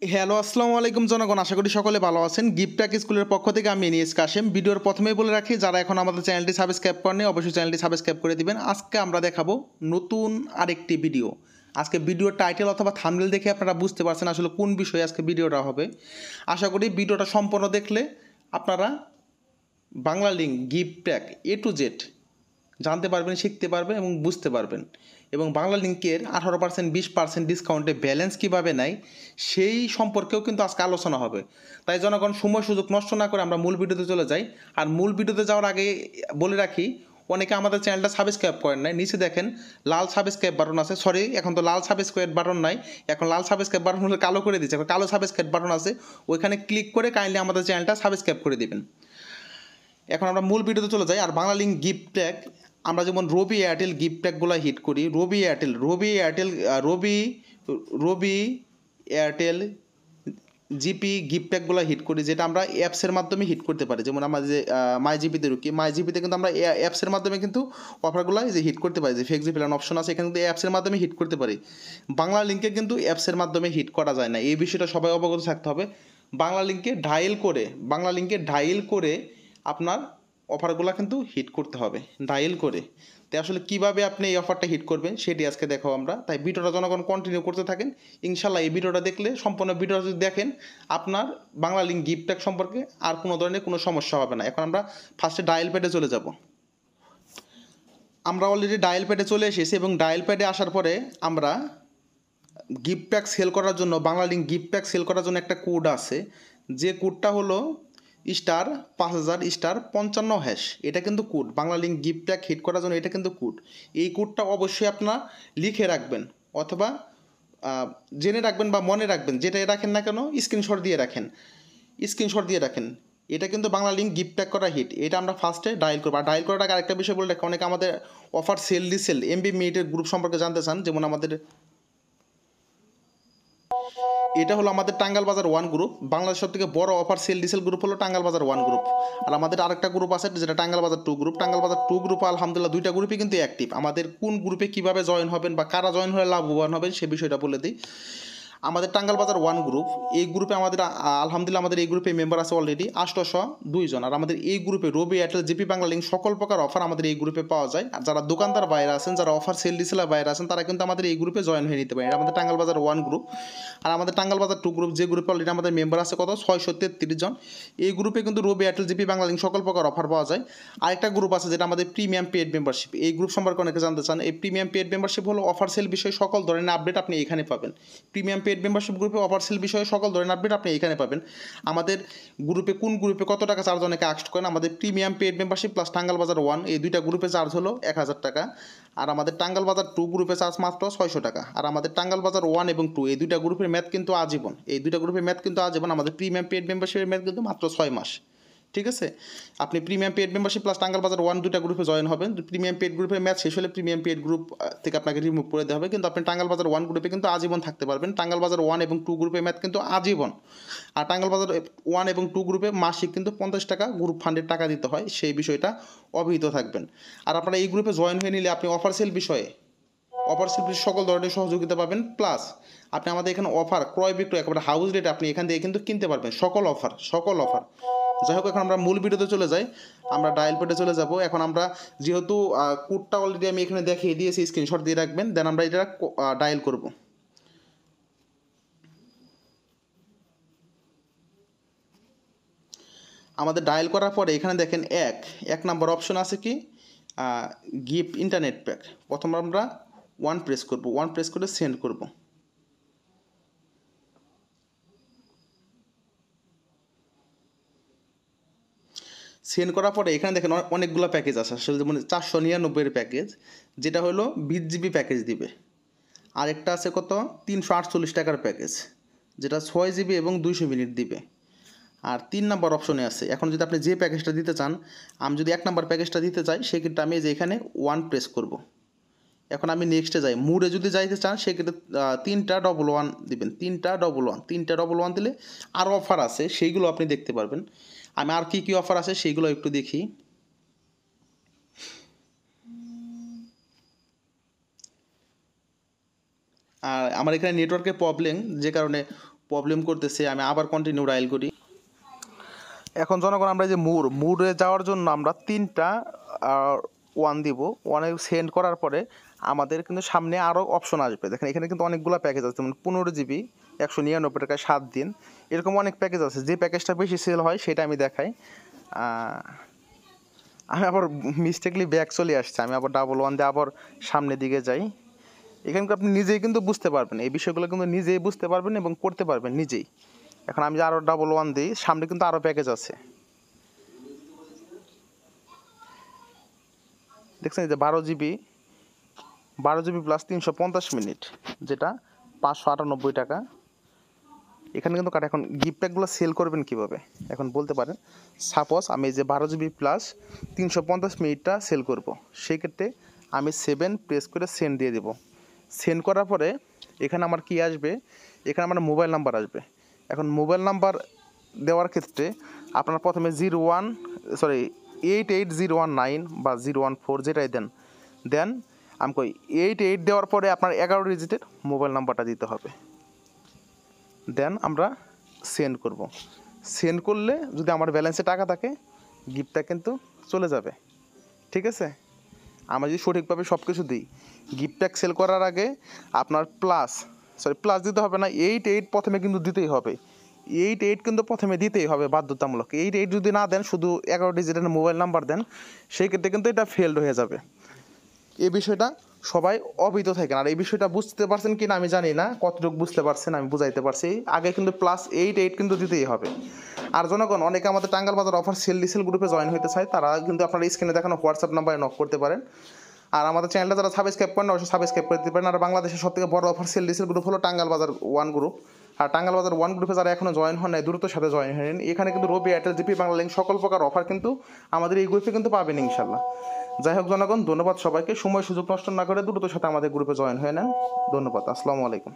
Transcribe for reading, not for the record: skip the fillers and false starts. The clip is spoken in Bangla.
হ্যালো, আসসালামু আলাইকুম জনগণ। আশা করি সকলে ভালো আছেন। গিফট্যাক স্কুলের পক্ষ থেকে আমি এনিএস কাশেম। ভিডিওর প্রথমেই বলে রাখি, যারা এখন আমাদের চ্যানেলটি সাবস্ক্রাইব করেননি অবশ্যই চ্যানেলটি সাবস্ক্রাইব করে দিবেন। আজকে আমরা দেখাবো নতুন আরেকটি ভিডিও। আজকে ভিডিওর টাইটেল অথবা থাম্বনেল দেখে আপনারা বুঝতে পারছেন আসলে কোন বিষয়ে আজকে ভিডিওটা হবে। আশা করি ভিডিওটা সম্পূর্ণ দেখলে আপনারা বাংলা লিঙ্ক গিফট্যাক A to Z জানতে পারবেন, শিখতে পারবেন এবং বুঝতে পারবেন। এবং বাংলা লিঙ্কের 18% 20% ডিসকাউন্টে ব্যালেন্স কীভাবে নেয় সেই সম্পর্কেও কিন্তু আজকে আলোচনা হবে। তাই জনগণ সময় সুযোগ নষ্ট না করে আমরা মূল ভিডিওতে চলে যাই। আর মূল ভিডিওতে যাওয়ার আগে বলে রাখি, অনেকে আমাদের চ্যানেলটা সাবস্ক্রাইব করেন নাই। নিচে দেখেন লাল সাবস্ক্রাইব বাটন আছে, সরি এখন তো লাল সাবস্ক্রাইব বাটন নাই, এখন লাল সাবস্ক্রাইব বাটন হলে কালো করে দিচ্ছে, এখন কালো সাবস্ক্রাইব বাটন আছে, ওইখানে ক্লিক করে কাইন্ডলি আমাদের চ্যানেলটা সাবস্ক্রাইব করে দিবেন। এখন আমরা মূল ভিডিওতে চলে যাই। আর বাংলা লিঙ্ক গিফট ট্যাগ আমরা যেমন রবি এয়ারটেল গিফট ট্যাগগুলো হিট করি, রবি এয়ারটেল জিপি গিফট ট্যাগগুলো হিট করি, যেটা আমরা অ্যাপসের মাধ্যমে হিট করতে পারি। যেমন আমরা যে মাই জিপিতে ঢুকি, মাই জিপিতে কিন্তু আমরা অ্যাপসের মাধ্যমে কিন্তু অফারগুলো যে হিট করতে পারি, যে ফ্লেক্সি প্ল্যান অপশন আছে এখানে কিন্তু অ্যাপসের মাধ্যমে হিট করতে পারি। বাংলা লিঙ্কে কিন্তু অ্যাপসের মাধ্যমে হিট করা যায় না, এই বিষয়টা সবাই অবগত থাকতে হবে। বাংলা লিঙ্কে ডায়াল করে আপনার অফারগুলো কিন্তু হিট করতে হবে, ডায়াল করে। তাই আসলে কীভাবে আপনি এই অফারটা হিট করবেন সেটি আজকে দেখাবো আমরা। তাই ভিডিওটা জনগণ কন্টিনিউ করতে থাকেন। ইনশাল্লাহ এই ভিডিওটা দেখলে, সম্পূর্ণ ভিডিওটা যদি দেখেন, আপনার বাংলা লিঙ্ক গিফট ট্যাগ সম্পর্কে আর কোনো ধরনের কোনো সমস্যা হবে না। এখন আমরা ফার্স্টে ডায়াল প্যাডে চলে যাব। আমরা অলরেডি ডায়াল প্যাডে চলে এসেছি এবং ডায়াল প্যাডে আসার পরে আমরা গিফট প্যাক সেল করার জন্য, Banglalink gift pack sale করার জন্য একটা কোড আছে, যে কোডটা হলো *5000*55#। এটা কিন্তু code, Banglalink gift pack hit করার জন্য এটা কিন্তু কোড। এই কোডটা অবশ্যই আপনারা লিখে রাখবেন অথবা জেনে রাখবেন বা মনে রাখবেন, যেটা রাখেন না কেন স্ক্রিনশট দিয়ে রাখেন। এটা কিন্তু বাংলা লিঙ্ক গিফট প্যাক করা হিট। এটা আমরা ফার্স্টে ডায়াল করবো। আর ডায়াল করার আগে আরেকটা বিষয় বলে রাখি, অনেকে আমাদের অফার সেল ডিসেল এমবি মিনিটের গ্রুপ সম্পর্কে জানতে চান। যেমন এটা হলো আমাদের টাঙ্গাল বাজার 1 গ্রুপ। বাংলাদেশের সবথেকে বড় অফার সেল ডিসেল গ্রুপ হলো টাঙ্গাল বাজার 1 গ্রুপ। আর আমাদের আরেকটা গ্রুপ আছে যেটা টাঙ্গাল বাজার 2 গ্রুপ। টাঙ্গাল বাজার 2 গ্রুপ আলহামদুলিল্লাহ দুইটা গ্রুপই কিন্তু অ্যাক্টিভ। আমাদের কোন গ্রুপে কীভাবে জয়েন হবেন বা কারা জয়েন হলে লাভবান হবেন সে বিষয়টা বলে দিই। আমাদের টাঙ্গাল বাজার 1 গ্রুপ, এই গ্রুপে আমাদের আলহামদুলিল্লাহ আমাদের এই গ্রুপে মেম্বার আছে অলরেডি 802 জন। আর আমাদের এই গ্রুপে রবি এয়ারটেল জিপি বাংলা লিঙ্ক সকল প্রকার অফার আমাদের এই গ্রুপে পাওয়া যায়। আর যারা দোকানদার বাইরে আছেন, যারা অফার সেল ডিসেলার বাইরে আছেন, তারা কিন্তু আমাদের এই গ্রুপে জয়েন হয়ে নিতে পারেন। এটা আমাদের টাঙ্গাল বাজার 1 গ্রুপ। আর আমাদের টাঙ্গাল বাজার 2 গ্রুপ, যে গ্রুপে অলরেডি আমাদের মেম্বার আছে কত 633 জন। এই গ্রুপে কিন্তু রবি এয়ারটেল জিপি বাংলা লিঙ্ক সকল প্রকার অফার পাওয়া যায়। আরেকটা গ্রুপ আছে যেটা আমাদের প্রিমিয়াম পেড মেম্বারশিপ। এই গ্রুপ সম্পর্কে অনেকে জানতে চান। এই প্রিমিয়াম পেড মেম্বারশিপ হলো অফার সেল বিষয়ে সকল ধরনের আপডেট আপনি এখানে পাবেন। প্রিমিয়াম পেড মেম্বারশিপ গ্রুপে অফার সেল বিষয়ে সকল ধরনের আপডেট আপনি এখানে পাবেন। আমাদের গ্রুপে কোন গ্রুপে কত টাকা চার্জ অনেকে আস্ক করেন। আমাদের প্রিমিয়াম পেড মেম্বারশিপ প্লাস টাঙ্গাল বাজার 1 এই দুইটা গ্রুপে চার্জ হলো 1000 টাকা। আর আমাদের টাঙ্গাল বাজার 2 গ্রুপে চার্জ মাত্র 600 টাকা। আর আমাদের টাঙ্গাল বাজার 1 এবং 2 এই দুইটা গ্রুপের ম্যাথ কিন্তু আজীবন। আমাদের প্রিমিয়াম পেড মেম্বারশিপের ম্যাথ কিন্তু মাত্র 6 মাস। ঠিক আছে, আপনি প্রিমিয়াম পেড মেম্বারশিপ প্লাস টাঙ্গাল বাজার 1 দুইটা গ্রুপে জয়েন হবেন। প্রিমিয়াম পেড গ্রুপের ম্যাচ শেষ হলে প্রিমিয়াম পেড গ্রুপ থেকে আপনাকে রিমুভ করে দেওয়া হবে, কিন্তু আপনি টাঙ্গাল বাজার 1 গ্রুপে কিন্তু আজীবন থাকতে পারবেন। টাঙ্গাল বাজার 1 এবং 2 গ্রুপের ম্যাথ কিন্তু আজীবন। আর টাঙ্গাল বাজার 1 এবং 2 গ্রুপে মাসিক কিন্তু 50 টাকা গ্রুপ ফান্ডের টাকা দিতে হয়, সেই বিষয়টা অবহিত থাকবেন। আর আপনারা এই গ্রুপে জয়েন হয়ে নিলে আপনি অফার সেল বিষয়ে সকল ধরনের সহযোগিতা পাবেন। প্লাস আপনি আমাদের এখানে অফার ক্রয় বিক্রয় একেবারে হাউস রেট আপনি এখান থেকে কিন্তু কিনতে পারবেন, সকল অফার। যাই হোক, এখন আমরা মূল ভিডিওতে চলে যাই। আমরা ডায়াল প্যাডে চলে যাব। এখন আমরা যেহেতু কোডটা অলরেডি আমি এখানে দেখিয়ে দিয়েছি, স্ক্রিনশট দিয়ে রাখবেন, দেন আমরা এটা ডায়াল করব। আমাদের ডায়াল করার পরে এখানে দেখেন এক নাম্বার অপশন আছে কি গিফট ইন্টারনেট প্যাক। প্রথম আমরা 1 প্রেস করব, 1 প্রেস করে সেন্ড করব। সেন্ড করার পরে এখানে দেখেন অনেকগুলো প্যাকেজ আছে আসলে, যেমন 499 প্যাকেজ, যেটা হলো 20 জিবি প্যাকেজ দিবে। আরেকটা আছে কত 348 টাকার প্যাকেজ, যেটা 6 জিবি এবং 200 মিনিট দিবে। আর 3 নাম্বার অপশনে আছে, এখন যদি আপনি যে প্যাকেজটা দিতে চান, আমি যদি 1 নাম্বার প্যাকেজটা দিতে চাই সেক্ষেত্রে আমি যে এখানে 1 প্রেস করব। এখন আমি নেক্সটে যাই, মুডে যদি যাইতে চান সেক্ষেত্রে 311 দিবেন, 311 দিলে আরও অফার আছে, সেইগুলো আপনি দেখতে পারবেন। আমি আর কী অফার আছে সেইগুলো একটু দেখি। আর আমার এখানে নেটওয়ার্কের প্রবলেম, যে কারণে প্রবলেম করতেছে, আমি আবার কন্টিনিউ ডায়াল করি। এখন জনগণ আমরা যে মুডে যাওয়ার জন্য আমরা 3টা 1 দিব। 1-এ সেন্ড করার পরে আমাদের কিন্তু সামনে আরও অপশন আসবে। দেখেন এখানে কিন্তু অনেকগুলো প্যাকেজ আছে, যেমন 15 জিবি 199 টাকায় 7 দিন, এরকম অনেক প্যাকেজ আছে। যে প্যাকেজটা বেশি সেল হয় সেটা আমি দেখাই। আমি আবার মিস্টেকলি ব্যাক চলে আসছে, আমি আবার 111 দিয়ে আবার সামনের দিকে যাই। এখানে আপনি নিজেই কিন্তু বুঝতে পারবেন, এই বিষয়গুলো কিন্তু নিজেই বুঝতে পারবেন এবং করতে পারবেন নিজেই। এখন আমি যে আরও 111 দিই, সামনে কিন্তু আরও প্যাকেজ আছে। দেখছেন এই যে 12 জিবি প্লাস 350 মিনিট, যেটা 598 টাকা। এখানে কিন্তু কাটা। এখন গিফট প্যাকগুলো সেল করবেন কীভাবে এখন বলতে পারেন। সাপোজ আমি এই যে 12 জিবি প্লাস 350 মিনিটটা সেল করব, সেই ক্ষেত্রে আমি 7 প্রেস করে সেন্ড দিয়ে দেবো। সেন্ড করার পরে এখানে আমার কি আসবে, এখানে আমার মোবাইল নাম্বার আসবে। এখন মোবাইল নাম্বার দেওয়ার ক্ষেত্রে আপনার প্রথমে 880109 বা 014 যেটাই দেন আমি কই 88 দেওয়ার পরে আপনার 11 ডিজিটের মোবাইল নাম্বারটা দিতে হবে। দেন আমরা সেন্ড করব। সেন্ড করলে যদি আমার ব্যালেন্সে টাকা থাকে, গিফটটা কিন্তু চলে যাবে। ঠিক আছে, আমরা যদি সঠিকভাবে সব কিছু দিই। গিফট প্যাক সেল করার আগে আপনার প্লাস দিতে হবে না, 88 প্রথমে কিন্তু দিতেই হবে। 88 কিন্তু প্রথমে দিতেই হবে বাধ্যতামূলক। 88 যদি না দেন, শুধু 11 ডিজিটের মোবাইল নাম্বার দেন, সেই ক্ষেত্রে কিন্তু এটা ফেলড হয়ে যাবে। এই বিষয়টা সবাই অবহিত থাকেন। আর এই বিষয়টা বুঝতে পারছেন কি না আমি জানি না, কতটুকু বুঝতে পারছেন আমি বুঝাইতে পারছি। আগে কিন্তু +88 কিন্তু দিতেই হবে। আর জনগণ অনেকে আমাদের টাঙ্গাল বাজার অফার সেল ডিসেল গ্রুপে জয়েন হতে চায়, তারা কিন্তু আপনার স্ক্রিনে দেখানো হোয়াটসঅ্যাপ নাম্বারে নক করতে পারেন। আর আমাদের চ্যানেলটা যারা সাবস্ক্রাইব করেন অবশ্যই সাবস্ক্রাইব করে দিতে পারেন। আর বাংলাদেশের সবথেকে বড় অফার সেল ডিসেল গ্রুপ হলো টাঙ্গাল বাজার 1 গ্রুপ। আর টাঙ্গাল বাজার 1 গ্রুপে যারা এখনও জয়েন হন নাই, দ্রুত সাথে জয়েন হয়ে নিন। এখানে কিন্তু রবি, এয়ারটেল, জিপি, বাংলা লিঙ্ক সকল প্রকার অফার কিন্তু আমাদের এই গ্রুপে কিন্তু পাবেন ইনশাল্লাহ। যাই হোক জনগণ, ধন্যবাদ সবাইকে। সময় সুযোগ নষ্ট না করে দ্রুত সাথে আমাদের গ্রুপে জয়েন হয়ে নেন। ধন্যবাদ। আসসালামু আলাইকুম।